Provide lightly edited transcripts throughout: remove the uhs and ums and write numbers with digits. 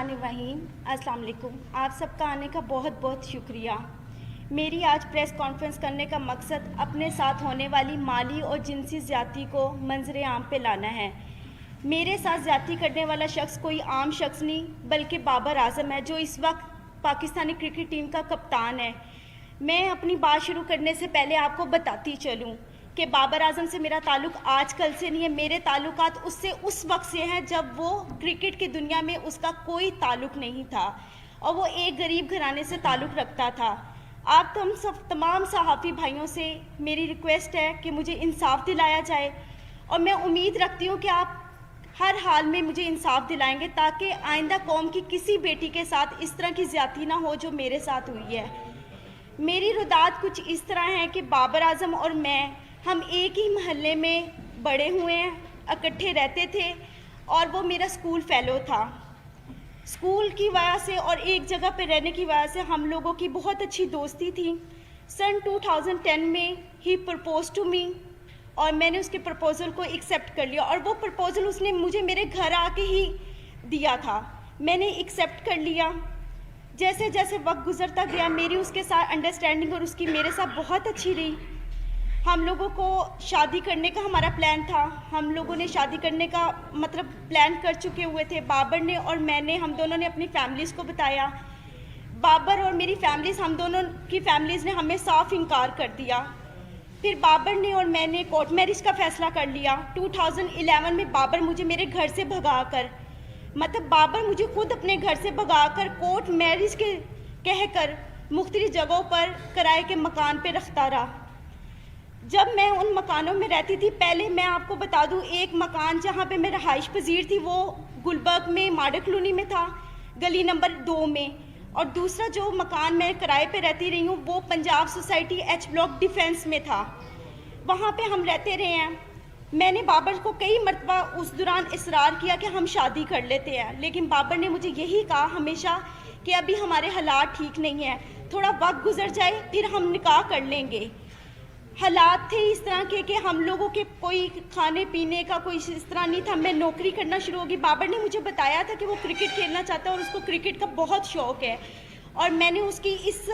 बिस्मिल्लाहिर्रहमानिर्रहीम। अस्सलाम वालेकुम। आप सबका आने का बहुत बहुत शुक्रिया। मेरी आज प्रेस कॉन्फ्रेंस करने का मकसद अपने साथ होने वाली माली और जिनसी ज़्यादती को मंजर आम पे लाना है। मेरे साथ ज़्यादती करने वाला शख्स कोई आम शख्स नहीं बल्कि बाबर आज़म है, जो इस वक्त पाकिस्तानी क्रिकेट टीम का कप्तान है। मैं अपनी बात शुरू करने से पहले आपको बताती चलूँ कि बाबर आज़म से मेरा ताल्लुक़ आज कल से नहीं है। मेरे ताल्लुकात उससे उस वक्त से हैं जब वो क्रिकेट की दुनिया में उसका कोई ताल्लुक़ नहीं था और वो एक गरीब घराने से ताल्लुक़ रखता था। आप तमाम सहाफ़ी भाइयों से मेरी रिक्वेस्ट है कि मुझे इंसाफ दिलाया जाए और मैं उम्मीद रखती हूँ कि आप हर हाल में मुझे इंसाफ दिलाएंगे ताकि आइंदा कौम की किसी बेटी के साथ इस तरह की ज़्यादती ना हो जो मेरे साथ हुई है। मेरी रुदात कुछ इस तरह है कि बाबर आज़म और हम एक ही महल्ले में बड़े हुए हैं, इकट्ठे रहते थे और वो मेरा स्कूल फेलो था। स्कूल की वजह से और एक जगह पे रहने की वजह से हम लोगों की बहुत अच्छी दोस्ती थी। सन 2010 में ही प्रपोज टू मी और मैंने उसके प्रपोज़ल को एक्सेप्ट कर लिया और वो प्रपोज़ल उसने मुझे मेरे घर आके ही दिया था। मैंने एक्सेप्ट कर लिया। जैसे जैसे वक्त गुजरता गया मेरी उसके साथ अंडरस्टैंडिंग और उसकी मेरे साथ बहुत अच्छी रही। हम लोगों को शादी करने का हमारा प्लान था। हम लोगों ने शादी करने का प्लान कर चुके हुए थे। बाबर ने और मैंने, हम दोनों ने अपनी फैमिलीज़ को बताया। बाबर और मेरी फैमिलीज़, हम दोनों की फैमिलीज़ ने हमें साफ इनकार कर दिया। फिर बाबर ने और मैंने कोर्ट मैरिज का फ़ैसला कर लिया। 2011 में बाबर मुझे मेरे घर से भगाकर, बाबर मुझे खुद अपने घर से भगाकर कोर्ट मैरिज के कहकर मुख्तलिफ जगहों पर किराए के मकान पे रखता रहा। जब मैं उन मकानों में रहती थी, पहले मैं आपको बता दूं, एक मकान जहाँ पे मैं रहाइश पजीर थी वो गुलबर्ग में माडा कॉलोनी में था, गली नंबर 2 में, और दूसरा जो मकान मैं किराए पे रहती रही हूँ वो Punjab society H block defence में था। वहाँ पे हम रहते रहे हैं। मैंने बाबर को कई मरतबा उस दौरान इसरार किया कि हम शादी कर लेते हैं, लेकिन बाबर ने मुझे यही कहा हमेशा कि अभी हमारे हालात ठीक नहीं है, थोड़ा वक्त गुजर जाए फिर हम निकाह कर लेंगे। हालात थे इस तरह के कि हम लोगों के कोई खाने पीने का कोई इस तरह नहीं था। मैं नौकरी करना शुरू होगी। बाबर ने मुझे बताया था कि वो क्रिकेट खेलना चाहता है और उसको क्रिकेट का बहुत शौक़ है और मैंने उसकी इस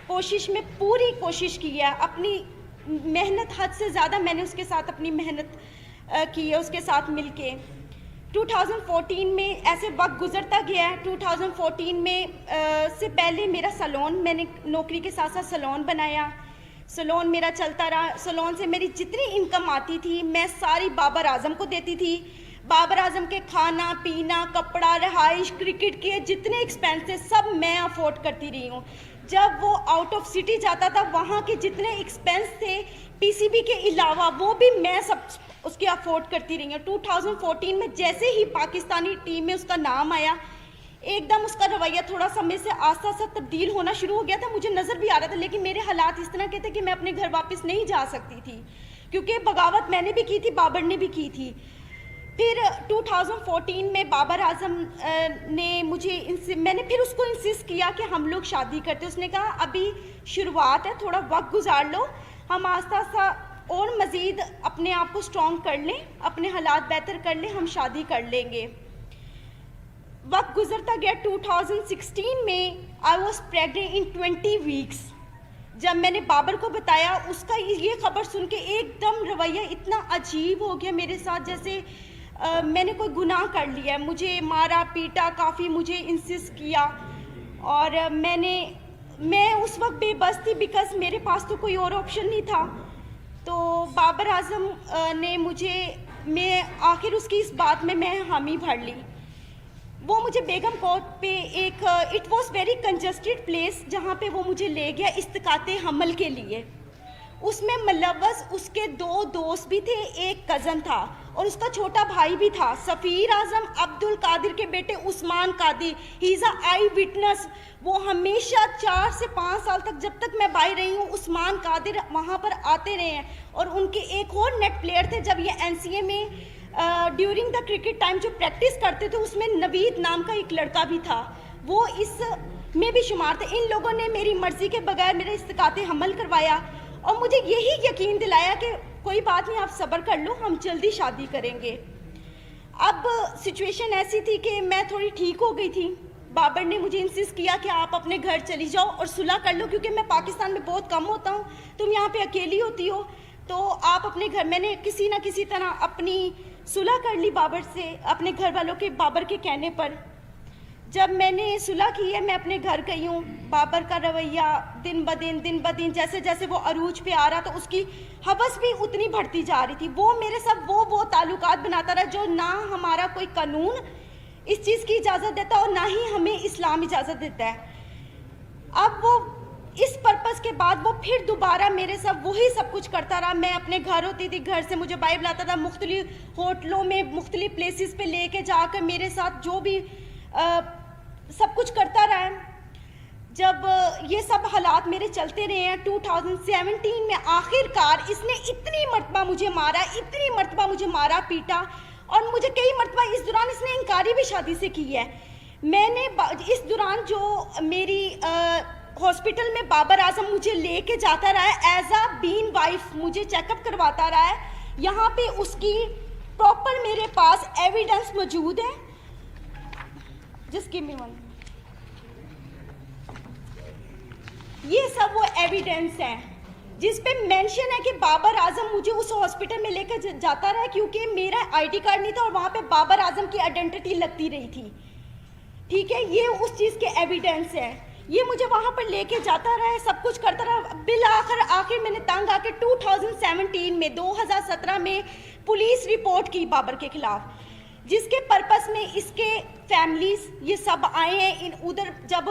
कोशिश में पूरी कोशिश की है। अपनी मेहनत हद से ज़्यादा मैंने उसके साथ अपनी मेहनत की है, उसके साथ मिलके। 2014 में ऐसे वक्त गुजरता गया है। 2014 में से पहले मेरा सैलून, मैंने नौकरी के साथ साथ सैलून बनाया। सैलून मेरा चलता रहा। सैलून से मेरी जितनी इनकम आती थी मैं सारी बाबर आज़म को देती थी। बाबर आज़म के खाना पीना, कपड़ा, रहाइश, क्रिकेट के जितने एक्सपेंसेस सब मैं अफोर्ड करती रही हूँ। जब वो आउट ऑफ सिटी जाता था वहाँ के जितने एक्सपेंस थे PCB के अलावा वो भी मैं सब उसके अफोर्ड करती रही हूँ। 2014 में जैसे ही पाकिस्तानी टीम में उसका नाम आया, एकदम उसका रवैया थोड़ा सा मेरे से आस्ता आस्ता तब्दील होना शुरू हो गया था। मुझे नज़र भी आ रहा था, लेकिन मेरे हालात इस तरह के थे कि मैं अपने घर वापस नहीं जा सकती थी, क्योंकि बगावत मैंने भी की थी, बाबर ने भी की थी। फिर 2014 में बाबर आज़म ने मैंने फिर उसको इंसिस्ट किया कि हम लोग शादी करते। उसने कहा अभी शुरुआत है, थोड़ा वक्त गुजार लो, हम आस्ता आस्ता और मज़ीद अपने आप को स्ट्रॉन्ग कर लें, अपने हालात बेहतर कर लें, हम शादी कर लेंगे। वक्त गुजरता गया। 2016 में I was pregnant in 20 weeks. जब मैंने बाबर को बताया, उसका ये खबर सुन के एकदम रवैया इतना अजीब हो गया मेरे साथ, जैसे मैंने कोई गुनाह कर लिया है। मुझे मारा पीटा, काफ़ी मुझे इंसिस्ट किया और मैं उस वक्त बेबस थी बिकॉज मेरे पास तो कोई और ऑप्शन नहीं था। तो बाबर आज़म ने मैं आखिर उसकी इस बात में मैं हामी भर ली। वो मुझे बेगम कोर्ट पे एक it was very congested place जहाँ पे वो मुझे ले गया इस्तिकाते हमल के लिए। उसमें मुलव्वस उसके 2 दोस्त भी थे, एक कज़न था और उसका छोटा भाई भी था, सफ़ीर आज़म, अब्दुल कादिर के बेटे Usman Qadir. He is a eyewitness. वो हमेशा 4 से 5 साल तक, जब तक मैं बाहर रही हूँ, उस्मान कादिर वहाँ पर आते रहे हैं। और उनके एक और नेट प्लेयर थे, जब ये NCA में ड्यूरिंग द क्रिकेट टाइम जो प्रैक्टिस करते थे उसमें नवीद नाम का एक लड़का भी था, वो इस में भी शुमार थे। इन लोगों ने मेरी मर्ज़ी के बगैर मेरे इस्तिकाते हमल करवाया और मुझे यही यकीन दिलाया कि कोई बात नहीं, आप सब्र कर लो, हम जल्दी शादी करेंगे। अब सिचुएशन ऐसी थी कि मैं थोड़ी ठीक हो गई थी, بابر نے مجھے انسسٹ کیا کہ آپ اپنے گھر چلی جاؤ اور صلح کر لو، کیونکہ میں پاکستان میں بہت کم ہوتا ہوں، تم یہاں پہ اکیلی ہوتی ہو، تو آپ اپنے گھر. میں نے کسی نہ کسی طرح اپنی صلح کر لی بابر سے، اپنے گھر والوں کے، بابر کے کہنے پر. جب میں نے صلح کی ہے، میں اپنے گھر گئی ہوں. بابر کا رویہ دن بدن جیسے جیسے وہ عروج پہ آ رہا تو اس کی ہوس بھی اتنی بڑھتی جا رہی تھی. وہ میرے ساتھ وہ تعلقات بناتا رہا جو نہ ہمارا کوئی قانون اس چیز کی اجازت دیتا اور نہ ہی ہمیں اسلام اجازت دیتا ہے. اب وہ اس پرپس کے بعد وہ پھر دوبارہ میرے ساتھ وہی سب کچھ کرتا رہا. میں اپنے گھر ہوتی تھی، گھر سے مجھے باہر لاتا تھا، مختلف ہوٹلوں میں مختلف پلیسز پہ لے کے جا کر میرے ساتھ جو بھی سب کچھ کرتا رہا ہے. جب یہ سب حالات میرے چلتے رہے ہیں 2017 میں آخر کار اس نے اتنی مرتبہ مجھے مارا پیٹا، اور مجھے کئی مرتبہ اس دوران اس نے انکاری بھی شادی سے کی ہے. میں نے اس دوران جو میری ہاسپٹل میں بابر اعظم مجھے لے کے جاتا رہا ہے ایز اے بین وائف، مجھے چیک اپ کرواتا رہا ہے. یہاں پہ اس کی پراپر میرے پاس ایویڈنس موجود ہے. جس کی یہ سب وہ ایویڈنس ہیں جس پہ مینشن ہے کہ بابر اعظم مجھے اس ہاسپٹل میں لے کے جاتا رہا کیونکہ میرا آئی ڈی کارڈ نہیں تھا اور وہاں پہ بابر اعظم کی آئیڈینٹی لگتی رہی تھی. ٹھیک ہے، یہ اس چیز کے ایویڈنس ہے. یہ مجھے وہاں پر لے کے جاتا رہا ہے، سب کچھ کرتا رہا. بالآخر میں نے تنگ آ کے 2017 میں پولیس رپورٹ کی بابر کے خلاف، جس کے پرپس میں اس کے فیملیز یہ سب آئے ہیں. ادھر جب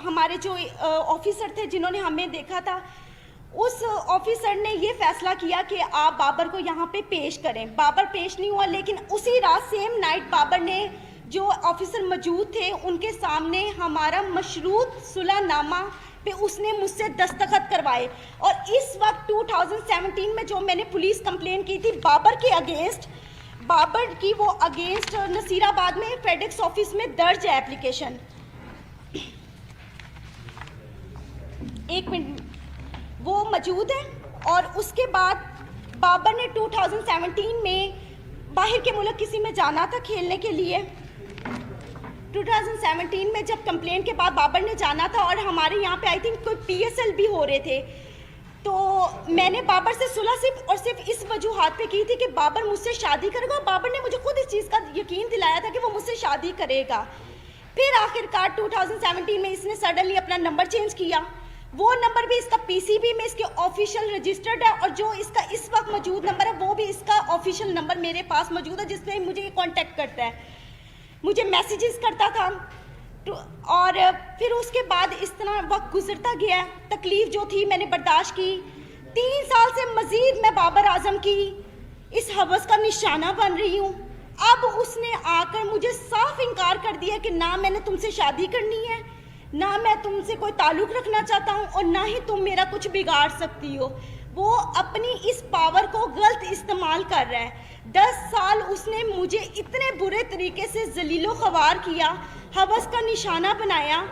ہمارے جو آفیسر تھے جنہوں نے ہمیں دیکھا تھا، اس آفیسر نے یہ فیصلہ کیا کہ آپ بابر کو یہاں پہ پیش کریں. بابر پیش نہیں ہوا، لیکن اسی رات سیم نائٹ بابر نے، جو آفیسر موجود تھے ان کے سامنے، ہمارا مشروط صلح نامہ پہ اس نے مجھ سے دستخط کروائے. اور اس وقت 2017 میں جو میں نے پولیس کمپلین کی تھی بابر کے اگینسٹ، بابر کی وہ اگینسٹ نصیر آباد میں فیڈیکس آفس میں درج ہے اپلیکیشن. ایک منٹ، وہ موجود ہے. اور اس کے بعد بابر نے 2017 میں باہر کے ملک کسی میں جانا تھا کھیلنے کے لیے. 2017 میں جب کمپلین کے بعد بابر نے جانا تھا اور ہمارے یہاں پہ آئی تھنک کوئی PSL بھی ہو رہے تھے، تو میں نے بابر سے صلح صرف اس وجوہات پہ کی تھی کہ بابر مجھ سے شادی کرے گا. اور بابر نے مجھے خود اس چیز کا یقین دلایا تھا کہ وہ مجھ سے شادی کرے گا. پھر آخر کار 2017 میں اس نے سڈنلی اپنا نمبر چینج کیا. وہ نمبر بھی اس کا PCB میں اس کے آفیشیل رجسٹرڈ ہے، اور جو اس کا اس وقت موجود نمبر ہے وہ بھی اس کا آفیشیل نمبر میرے پاس موجود ہے، جس پہ مجھے کانٹیکٹ کرتا ہے، مجھے میسیجز کرتا تھا. اور پھر اس کے بعد اس طرح وقت گزرتا گیا. تکلیف جو تھی میں نے برداشت کی. 3 سال سے مزید میں بابر اعظم کی اس ہوس کا نشانہ بن رہی ہوں. اب اس نے آ کر مجھے صاف انکار کر دیا کہ نہ میں نے تم سے شادی کرنی ہے، نہ میں تم سے کوئی تعلق رکھنا چاہتا ہوں، اور نہ ہی تم میرا کچھ بگاڑ سکتی ہو. وہ اپنی اس پاور کو غلط استعمال کر رہا ہے. 10 سال اس نے مجھے اتنے برے طریقے سے ذلیل و خوار کیا، ہوس کا نشانہ بنایا.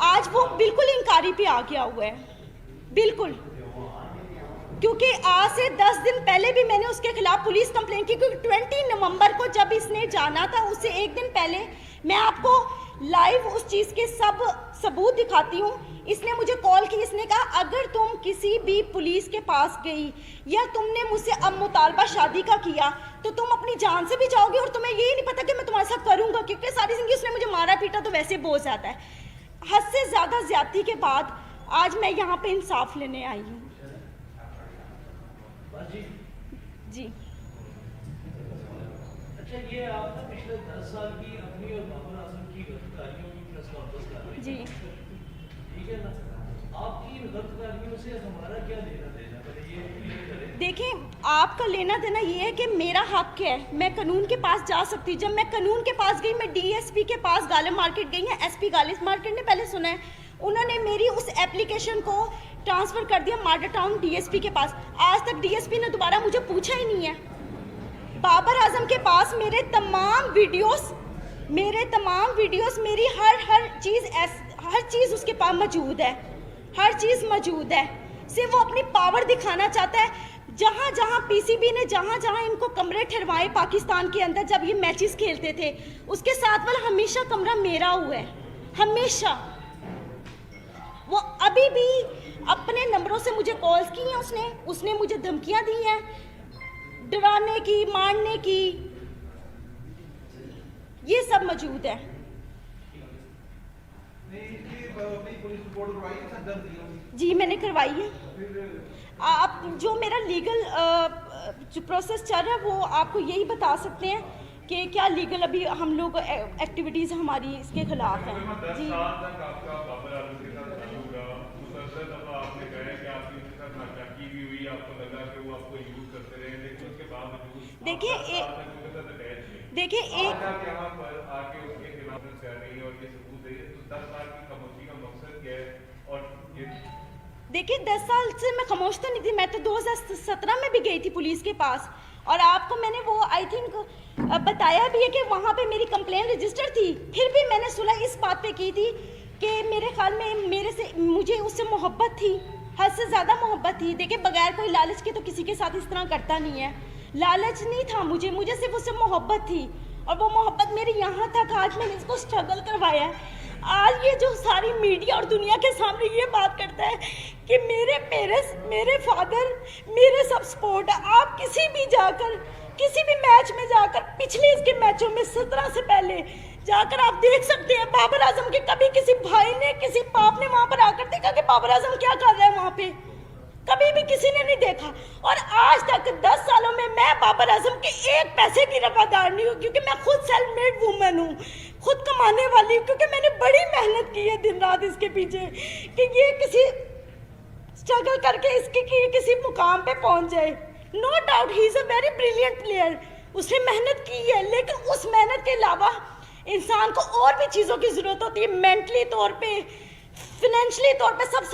آج وہ بالکل انکاری پہ آ گیا ہوا ہے، بالکل. کیونکہ آج سے 10 دن پہلے بھی میں نے اس کے خلاف پولیس کمپلین کی، کیونکہ 20 نومبر کو جب اس نے جانا تھا اس سے 1 دن پہلے، میں آپ کو لائیو اس چیز کے سب ثبوت دکھاتی ہوں. اس نے مجھے کال کی، اس نے کہا اگر تم کسی بھی پولیس کے پاس گئی یا تم نے مجھ سے اب مطالبہ شادی کا کیا تو تم اپنی جان سے بھی جاؤ گے، اور تمہیں یہی نہیں پتا کہ میں تمہارے ساتھ کروں گا، کیونکہ ساری زندگی اس نے مجھے مارا پیٹا تو ویسے بہت زیادہ ہے. حد سے زیادہ زیادتی کے بعد آج میں یہاں پہ انصاف لینے آئی ہوں. جی اچھا، یہ آپ نے پچھلے 10 سال کی اپنی اور بابر اعظم کی غلطیوں کی پریس کانفرنس کر رہی ہیں. جی ٹھیک ہے نا، آپ کی ان غلطیوں سے ہمارا کیا لینا دینا؟ پہلے یہ کلیئر کریں. دیکھیں، آپ کا لینا دینا یہ ہے کہ میرا حق ہے، میں قانون کے پاس جا سکتی ہوں. جب میں قانون کے پاس گئی، میں DSP کے پاس غالب مارکیٹ گئی ہیں. SP غالب مارکیٹ نے پہلے سنا ہے، انہوں نے میری اس ایپلیکیشن کو ٹرانسفر کر دیا مارڈر ٹاؤن DSP کے پاس. آج تک DSP نے دوبارہ مجھے پوچھا ہی نہیں ہے. بابر اعظم کے پاس میرے تمام ویڈیوز، میری ہر چیز اس کے پاس موجود ہے، ہر چیز موجود ہے. صرف وہ اپنی پاور دکھانا چاہتا ہے. जहाँ जहाँ पीसीबी ने जहाँ जहाँ इनको कमरे ठहरवाए पाकिस्तान के अंदर जब ये मैचेस खेलते थे, उसके साथ वाला हमेशा कमरा मेरा हुआ है, हमेशा। वो अभी भी अपने नंबरों से मुझे कॉल्स की हैं उसने मुझे धमकियां दी हैं, डराने की, मारने की, ये सब मौजूद है। जी मैंने करवाई है। आप जो मेरा लीगल जो प्रोसेस चल रहा है वो आपको यही बता सकते हैं कि क्या लीगल अभी हम लोग एक्टिविटीज़ हमारी इसके खिलाफ हैं। जी देखिए देखिए 10 साल से मैं खामोश तो नहीं थी, मैं तो 2017 में भी गई थी पुलिस के पास, और आपको मैंने वो आई थिंक बताया भी है कि वहाँ पे मेरी कंप्लेंट रजिस्टर थी। फिर भी मैंने सुलह इस बात पे की थी कि मेरे ख्याल में मुझे उससे मोहब्बत थी, हद से ज़्यादा मोहब्बत थी। देखिए बगैर कोई लालच के तो किसी के साथ इस तरह करता नहीं है, लालच नहीं था मुझे सिर्फ उससे मोहब्बत थी, और वो मोहब्बत मेरी यहाँ तक आज मैंने इसको स्ट्रगल करवाया है। आज ये जो सारी मीडिया और दुनिया के सामने ये बात करता है कि मेरे फादर मेरे सब सपोर्ट है। आप किसी भी मैच में जाकर पिछले इसके मैचों में 17 से पहले जाकर आप देख सकते हैं बाबर आजम के कभी किसी भाई ने किसी बाप ने वहां पर आकर देखा कि बाबर आजम क्या कर रहा है वहां पे, कभी भी किसी ने नहीं देखा। और आज तक 10 सालों में मैं बाबर आजम के एक पैसे की रवादार नहीं हूँ, क्योंकि मैं खुद सेल्फ मेड वूमेन हूँ, खुद कमाने वाली हूँ, क्योंकि मैंने बड़ी मेहनत की है दिन रात इसके पीछे कि ये किसी स्ट्रगल करके इसके किसी मुकाम पे पहुंच जाए। No doubt he is a very brilliant player, उसने मेहनत की है, लेकिन उस मेहनत के अलावा इंसान को और भी चीज़ों की ज़रूरत होती है, मेंटली तौर पे, फिनेंशियली तौर पे, सबसे